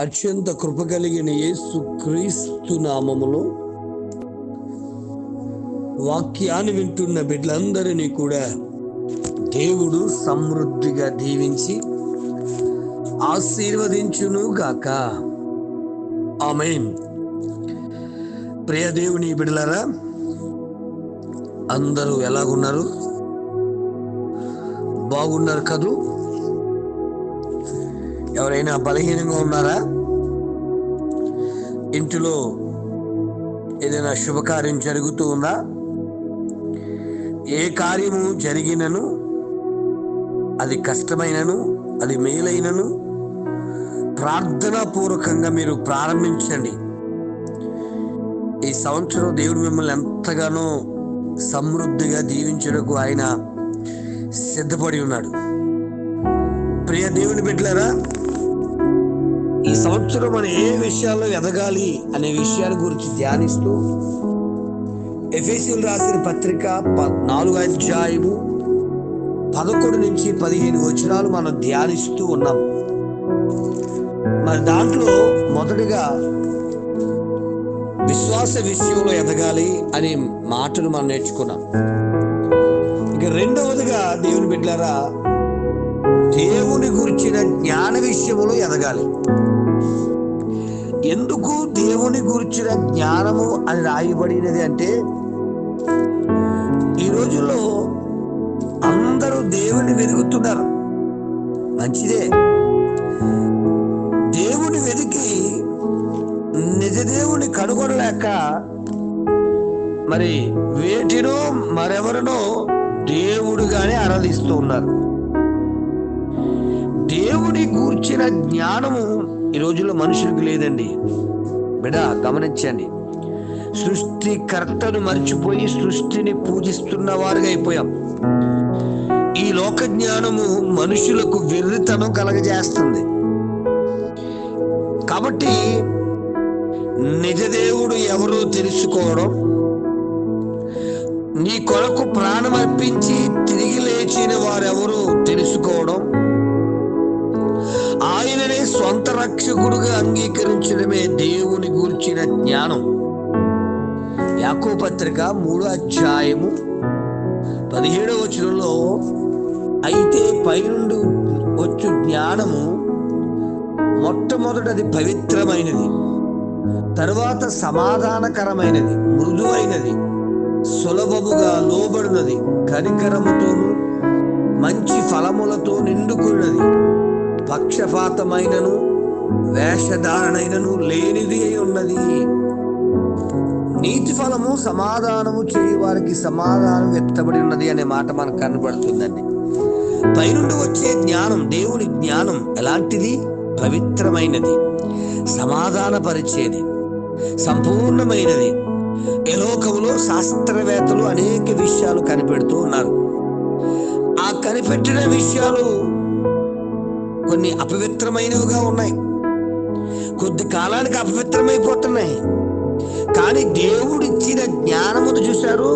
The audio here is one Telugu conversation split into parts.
అత్యంత కృప కలిగిన యేసు క్రీస్తు నామములో వాక్యాన్ని వింటున్న బిడ్డలందరినీ కూడా దేవుడు సమృద్ధిగా దీవించి ఆశీర్వదించును గాక. ఆమేన్. ప్రియ దేవుని బిడ్డలారా, అందరూ ఎలాగున్నారు? బాగున్నారు కదూ? ఎవరైనా బలహీనంగా ఉన్నారా? ఇంటిలో ఏదైనా శుభకార్యం జరుగుతూ ఉందా? ఏ కార్యము జరిగినను, అది కష్టమైనను, అది మేలైనను, ప్రార్థనా పూర్వకంగా మీరు ప్రారంభించండి. ఈ సంవత్సరం దేవుడు మిమ్మల్ని ఎంతగానో సమృద్ధిగా దీవించడానికి ఆయన సిద్ధపడి ఉన్నాడు. ప్రియ దేవుని బిడ్డలారా, ఈ సంవత్సరం మనం ఏ విషయాల్లో ఎదగాలి అనే విషయాల గురించి ధ్యానిస్తూ ఎఫెసీయులకు రాసిన పత్రిక 4వ అధ్యాయము 11 నుంచి 15 వచనాలు మనం ధ్యానిస్తూ ఉన్నాం. మరి దాంట్లో మొదటిగా విశ్వాస విషయంలో ఎదగాలి అనే మాటను మనం నేర్చుకున్నాం. ఇక రెండవదిగా దేవుని బిడ్డలారా, దేవుని గురించిన జ్ఞాన విషయంలో ఎదగాలి. ఎందుకు దేవుని గురించిన జ్ఞానము అని రాయబడినది అంటే, ఈ రోజుల్లో అందరూ దేవుని వెతుకుతున్నారు, మంచిదే. దేవుని వెతికి నిజ దేవుని కనుగొనలేక మరి వేటినో మరెవరినో దేవుడుగానే ఆరాధిస్తూ ఉన్నారు. దేవుని గూర్చిన జ్ఞానము ఈ రోజుల్లో మనుషులకు లేదండి. బిడ్డ గమనించండి, సృష్టికర్తను మర్చిపోయి సృష్టిని పూజిస్తున్న వారుగా అయిపోయాం. ఈ లోక జ్ఞానము మనుషులకు వెర్రితనం కలగజేస్తుంది. కాబట్టి నిజదేవుడు ఎవరో తెలుసుకోవడం, నీ కొరకు ప్రాణం అర్పించి తిరిగి లేచిన వారెవరో తెలుసుకోవడం, ఆయననే స్వంత రక్షకుడుగా అంగీకరించడమే దేవుని గూర్చిన జ్ఞానం. యాకోబు పత్రిక 3వ అధ్యాయము 17వ వచనంలో, అయితే పైనుండి వచ్చు జ్ఞానము మొట్టమొదటది పవిత్రమైనది, తరువాత సమాధానకరమైనది, మృదువైనది, సులభముగా లోబడినది, కనికరముతోను మంచి ఫలములతో నిండుకున్నది, పక్షపాతమైనను వేషధారణైనను లేనిది అయి ఉన్నది. నీతి ఫలము సమాధానము చేయి వారికి సమాధానం ఎత్తబడి ఉన్నది అనే మాట మనకు కనబడుతుందండి. పైనుండి వచ్చే జ్ఞానం, దేవుని జ్ఞానం ఎలాంటిది? పవిత్రమైనది, సమాధానపరిచేది, సంపూర్ణమైనది. ఈ లోకంలో శాస్త్రవేత్తలు అనేక విషయాలు కనిపెడుతూ ఉన్నారు. ఆ కనిపెట్టిన విషయాలు కొన్ని అపవిత్రమైనవిగా ఉన్నాయి, కొద్ది కాలానికి అపవిత్రమైపోతున్నాయి. కానీ దేవుడిచ్చిన జ్ఞానమును చూశారు,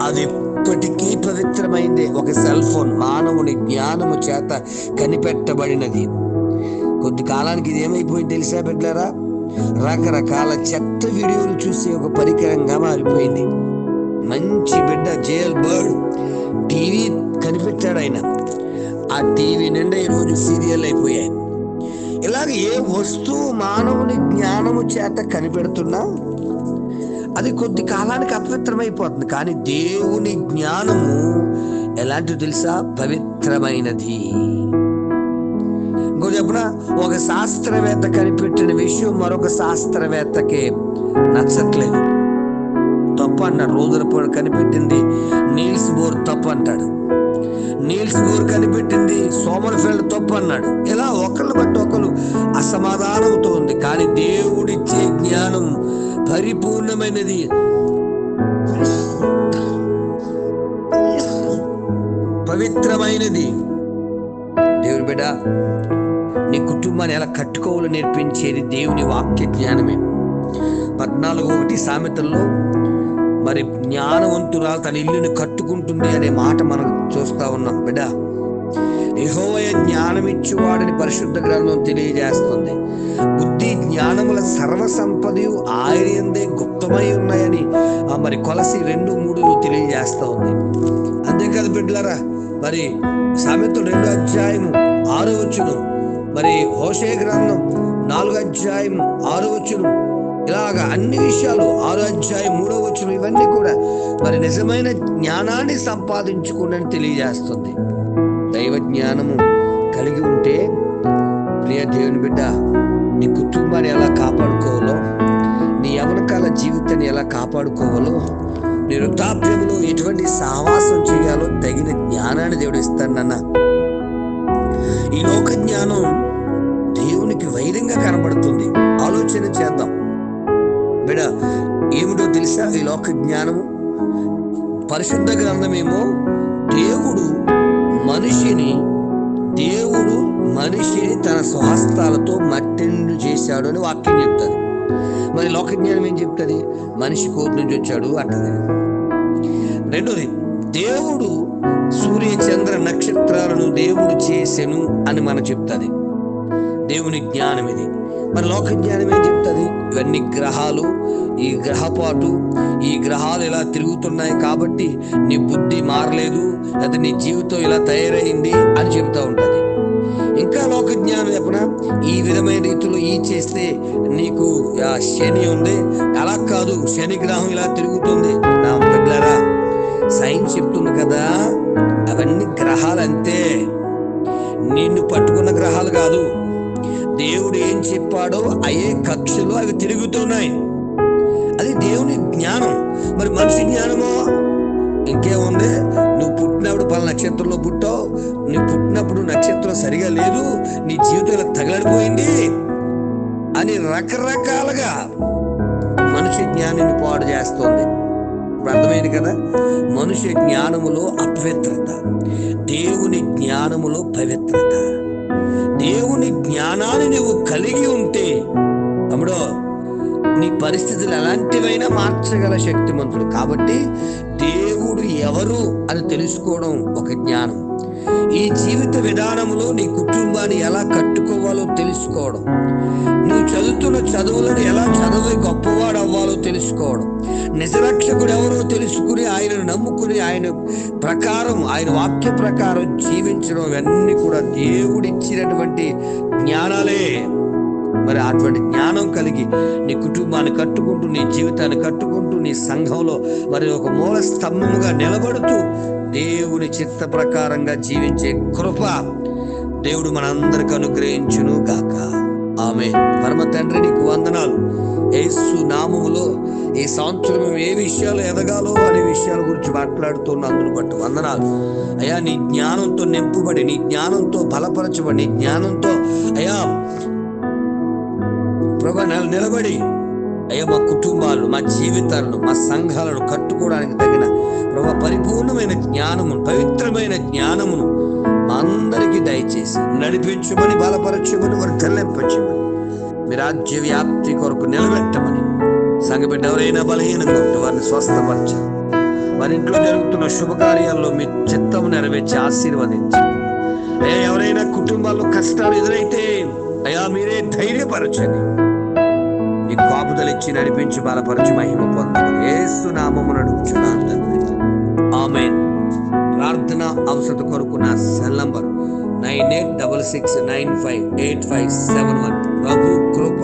అది ఎప్పటికీ పవిత్రమైందే. ఒక సెల్ ఫోన్ మానవుని జ్ఞానము చేత కనిపెట్టబడినది. కొద్ది కాలానికి ఇది ఏమైపోయింది తెలుసా బిడ్డలారా? రకరకాల చెత్త వీడియోలు చూసే ఒక పరికరంగా మారిపోయింది. మంచి బిడ్డ జేల్ బర్డ్ టీవీ కనిపెట్టాడు ఆయన. ఆ టీవీ నిండా ఈరోజు సీరియల్ అయిపోయాయి. ఇలాగ ఏ వస్తువు మానవుని జ్ఞానము చేత కనిపెడుతున్నా అది కొద్ది కాలానికి అపవిత్రమైపోతుంది. కానీ దేవుని జ్ఞానము ఎలాంటిది తెలుసా? పవిత్రమైనది. ఇంకో చెప్పిన, ఒక శాస్త్రవేత్త కనిపెట్టిన విషయం మరొక శాస్త్రవేత్తకి నచ్చట్లేదు, తప్పు అన్నాడు. రూదర్ఫోర్డ్ కనిపెట్టింది నీల్స్ బోర్ తప్పు అంటాడు, నీల్స్ బోర్ కనిపెట్టింది సోమర్ఫెల్డ్ తప్పు అన్నాడు. ఇలా ఒకళ్ళు బట్టి ఒకరు అసమాధానంతో ఉంది. కానీ దేవుడిచ్చే జ్ఞానం పరిపూర్ణమైనది, పవిత్రమైనది. దేవుని బిడ్డ, నీ కుటుంబాన్ని ఎలా కట్టుకోవాలో నేర్పించేది దేవుని వాక్య జ్ఞానమే. 14:1 సామెతల్లో మరి జ్ఞానవంతురాలు తన ఇల్లుని కట్టుకుంటుంది అనే మాట మనం చూస్తా ఉన్నాం. బిడ్డ, యెహోవా జ్ఞానమిచ్చువాడని పరిశుద్ధ గ్రంథం తెలియజేస్తుంది. బుద్ధి జ్ఞానముల సర్వసంపదయు ఆయన యందే గుప్తమై ఉన్నాయని మరి కొలసి 2:3 తెలియజేస్తా ఉంది. అంతేకాదు బిడ్డలారా, మరి సామెతలు 2 అధ్యాయము 6వ వచనం, మరి హోషే గ్రంథం 4 అధ్యాయము 6వ వచనం, ఇలాగా అన్ని విషయాలు 6 అధ్యాయం 3వ వచనం, ఇవన్నీ కూడా మరి నిజమైన జ్ఞానాన్ని సంపాదించుకోండి తెలియజేస్తుంది. దైవ జ్ఞానము కలిగి ఉంటే ప్రియ దేవుని బిడ్డ, నీ కుటుంబాన్ని ఎలా కాపాడుకోవాలో, నీ యవ్వనకాల జీవితాన్ని ఎలా కాపాడుకోవాలో, నీ వృద్ధాప్యంలో ఎటువంటి సహవాసం చేయాలో తగిన జ్ఞానాన్ని దేవుడు ఇస్తాడన్న. ఈ లోక జ్ఞానం దేవునికి వైరంగా కనబడుతుంది. ఆలోచన చేద్దాం బిడ్డ, ఏమిటో తెలుసా? ఈ లోక జ్ఞానము పరిశుద్ధ గ్రంథమేమో దేవుడు మనిషిని తన స్వహస్తాలతో మట్టిని చేశాడు అని వాక్యం చెప్తుంది. మరి లోక జ్ఞానం ఏం చెప్తుంది? మనిషి కోతి నుంచి వచ్చాడు అంటది. రెండోది, దేవుడు సూర్య చంద్ర నక్షత్రాలను దేవుడు చేసెను అని మనం చెప్తుంది. దేవుని జ్ఞానం ఇది. మరి లోక జ్ఞానం ఏం చెప్తుంది? ఇవన్నీ గ్రహాలు, ఈ గ్రహపాటు, ఈ గ్రహాలు ఇలా తిరుగుతున్నాయి కాబట్టి నీ బుద్ధి మారలేదు, లేదా నీ జీవితం ఇలా తయారైంది అని చెప్తా ఉంటది. ఇంకా లోక జ్ఞానం చెప్పనా, ఈ విధమైన రీతిలో ఈ చేస్తే నీకు శని ఉంది, అలా కాదు, శని గ్రహం ఇలా తిరుగుతుంది. నా బిడ్డలారా, సైన్స్ చెప్తుంది కదా, అవన్నీ గ్రహాలు అంతే, నిన్ను పట్టుకున్న గ్రహాలు కాదు. దేవుడు ఏం చెప్పాడో అయ్యే కక్షలో అవి తిరుగుతున్నాయి. అది దేవుని జ్ఞానం. మరి మనిషి జ్ఞానమో ఇంకేముంది? నువ్వు పుట్టినప్పుడు పలు నక్షత్రంలో పుట్టావు, నువ్వు పుట్టినప్పుడు నక్షత్రం సరిగా లేదు, నీ జీవితం ఇలా తగలడిపోయింది అని రకరకాలుగా మనిషి జ్ఞానాన్ని పాడు చేస్తోంది. అర్థమైంది కదా? మనుష్య జ్ఞానములో అపవిత్రత, దేవుని జ్ఞానములో పవిత్రత. దేవుని జ్ఞానాన్ని నువ్వు కలిగి ఉంటే తమ్ముడో, నీ పరిస్థితులు ఎలాంటివైనా మార్చగల శక్తిమంతుడు. కాబట్టి దేవుడు ఎవరు అని తెలుసుకోవడం ఒక జ్ఞానం. ఈ జీవిత విధానంలో నీ కుటుంబాన్ని ఎలా కట్టుకోవాలో తెలుసుకోవడం, నువ్వు చదువుతున్న చదువులను ఎలా చదివి గొప్పవాడు అవ్వాలో తెలుసుకోవడం, నిజరక్షకుడు ఎవరో తెలుసుకుని ఆయనను నమ్ముకుని ఆయన ప్రకారం, ఆయన వాక్య ప్రకారం జీవించడం, ఇవన్నీ కూడా దేవుడిచ్చినటువంటి జ్ఞానాలే. మరి అటువంటి జ్ఞానం కలిగి నీ కుటుంబాన్ని కట్టుకుంటూ, నీ జీవితాన్ని కట్టుకుంటూ, నీ సంఘంలో మరి ఒక మూల స్తంభముగా నిలబడుతూ దేవుని చిత్త ప్రకారంగా జీవించే కృప దేవుడు మనందరికి అనుగ్రహించును గాక. ఆమేన్. పరమ తండ్రి, నీకు వందనాలు. యేసు నామములో ఈ సంవత్సరం ఏ విషయాలు ఎదగాలో అనే విషయాల గురించి మాట్లాడుతున్నందును బట్టి వందనాలు అయ్యా. నీ జ్ఞానంతో నింపబడి, నీ జ్ఞానంతో బలపరచబడి, నీ జ్ఞానంతో అయ్యా ప్రభు నిలబడి అయ్యా మా కుటుంబాలను, మా జీవితాలను, మా సంఘాలను కట్టుకోవడానికి తగిన ప్రభు పరిపూర్ణమైన జ్ఞానమును, పవిత్రమైన జ్ఞానమును మా అందరికీ దయచేసి నడిపించమని, బలపరచమని, వారు తెల్లింపచమని, మీ రాజ్య వ్యాప్తి కొరకు నిలబెట్టమని, సంఘబిడ్డ ఎవరైనా బలహీనంగా ఉంటే వారిని స్వస్థపరచాలి. వారి ఇంట్లో జరుగుతున్న శుభకార్యాల్లో మీ చిత్తము నెరవేర్చి ఆశీర్వదించండి. అయ్యా ఎవరైనా కుటుంబాల్లో కష్టాలు ఎదురైతే అయ్యా మీరే ధైర్యపరచండి. నీ కాపుదలు ఇచ్చి నడిపించి బలపరచి మహిమ పొందమని యేసు నామమున అడుగుచున్నాను తండ్రి. ఆమేన్. ప్రార్థన అవసరం కొరకు నా సెల్ నంబర్ 9866958571. ప్రభు కృప